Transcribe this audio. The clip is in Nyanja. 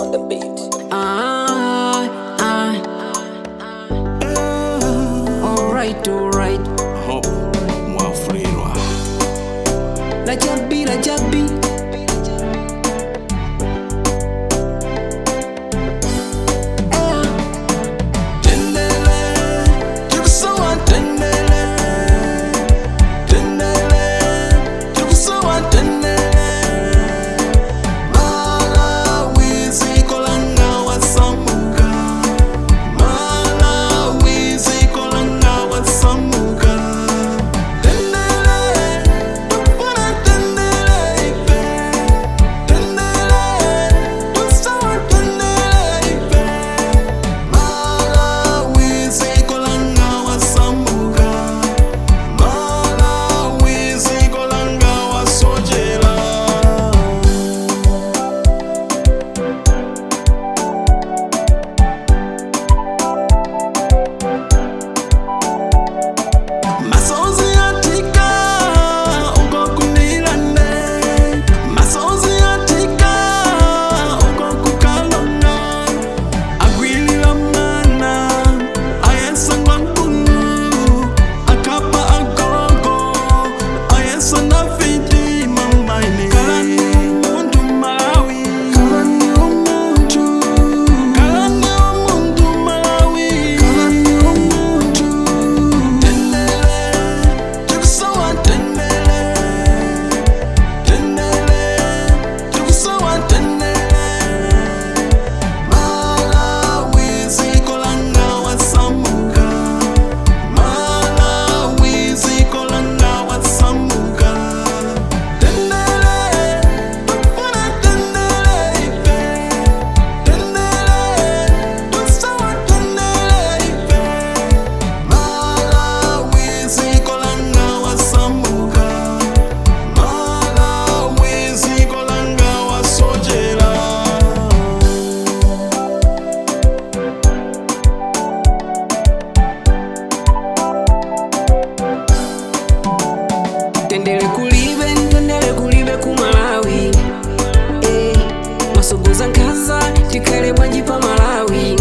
on the beat. Alright. Mwafulirwa. La jabi. Tikusowa Mtendere. Tikusowa Mtendere. Malawi ziko langa wasamuka. Malawi ziko langa wasamuka. Mtendere, tukufuna Mtendere ife. Mtendere, tukusowa Mtendere ife. Malawi ziko langa wasamuka. Malawi ziko langa wasojela. Masozi yatika uko kunilane. Masozi yatika uko kukalona. Agwilila mana ayesangwa nkunu. Akapa agogo ayesana fiti mamaini. Kalani umuntu Malawi. Kalani umuntu Malawi. Kalani umuntu. Mtendere, Tikusowa Mtendere. Mtendere, Tikusowa Mtendere. Malawi ziko langa wasamuka. Malawi ziko langa wasamuka. Mtendere, tukufuna Mtendere ife. Mtendere, tukusowa Mtendere ife. Malawi ziko langa wasamuka. Malawi ziko langa wasojela. Mtendere kulibe ku Malawi. Masuguza nkaza tikale bwanji pa Malawi.